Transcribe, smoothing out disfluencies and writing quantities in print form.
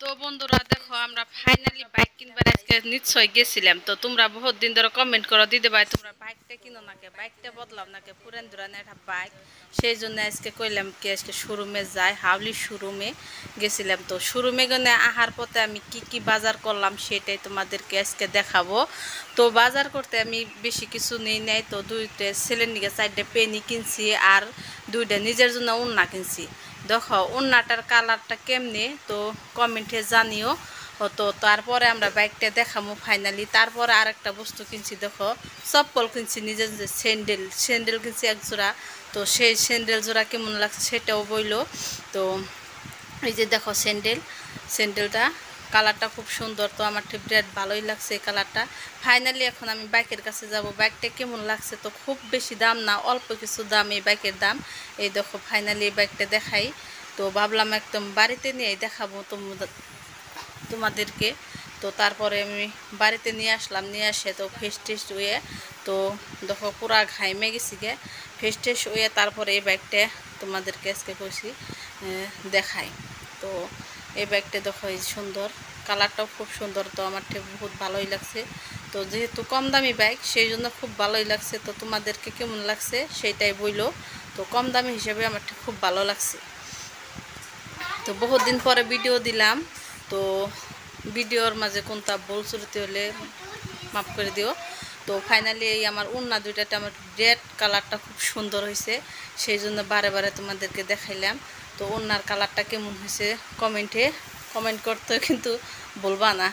তো বন্ধুরা দেখো আমরা ফাইনালি বাইক কিনবার আজকে নিশ্চয় গেছিলাম। তো তোমরা বহুত দিন ধরে কমেন্ট করো দিদি ভাই তোমরা বাইকটা কিনো নাকি, বাইকটা বদলাও নাকি, পুরান দুরান একটা বাইক। সেই জন্য আজকে কইলাম কি আজকে শোরুমে যাই, হাউলি শোরুমে গেছিলাম। তো শোরুমে গেলে আহার পথে আমি কি কি বাজার করলাম সেটাই তোমাদেরকে আজকে দেখাবো। তো বাজার করতে আমি বেশি কিছু নেই নাই। তো দুইটা ছেলের নিকে 4টা পেনি কিনছি আর দুইটা নিজের জন্য ওড়না কিনছি। দেখো ওড়নাটার কালারটা কেমনে তো কমেন্টে জানিও। তো তারপরে আমরা বাইকটা দেখামো ফাইনালি। তারপরে আরেকটা বস্তু কিনছি, দেখো চপ্পল কিনছি, নিজের নিজের স্যান্ডেল কিনছি এক জোড়া। তো সেই স্যান্ডেল জোড়া কেমন লাগছে সেটাও বইলো। তো এই যে দেখো স্যান্ডেলটা কালারটা খুব সুন্দর। তো আমার ঠিক বিরাট ভালোই লাগছে এই কালারটা। ফাইনালি এখন আমি বাইকের কাছে যাব, বাইকটা কেমন লাগছে। তো খুব বেশি দাম না, অল্প কিছু দাম এই বাইকের দাম। এই দেখো ফাইনালি এই বাইকটা দেখাই। তো ভাবলাম একদম বাড়িতে নিয়ে দেখাবো তোমাদেরকে। তো তারপরে আমি বাড়িতে নিয়ে আসলাম, নিয়ে আসে তো ফেস টেস্ট হয়ে তো দেখো পুরা ঘাইমে গেছি গে। ফেস টেস্ট হয়ে তারপরে এই বাইকটা তোমাদেরকে আজকে কইছি দেখাই। তো এই ব্যাগটা দেখো এই সুন্দর, কালারটাও খুব সুন্দর। তো আমার ঠিক বহুত ভালোই লাগছে। তো যেহেতু কম দামি বাইক সেই জন্য খুব ভালোই লাগছে। তো তোমাদেরকে কেমন লাগছে সেইটাই বইলো। তো কম দামি হিসেবে আমার ঠিক খুব ভালো লাগছে। তো বহুত দিন পরে ভিডিও দিলাম। তো ভিডিওর মাঝে কোনটা ভুল ত্রুটি হলে মাফ করে দিও। তো ফাইনালি এই আমার ওড়না দুইটাতে আমার রেড কালারটা খুব সুন্দর হয়েছে, সেই জন্য বারে বারে তোমাদেরকে দেখাইলাম। তো ওড়নার কালারটা কেমন হয়েছে কমেন্ট করতে কিন্তু বলবা না।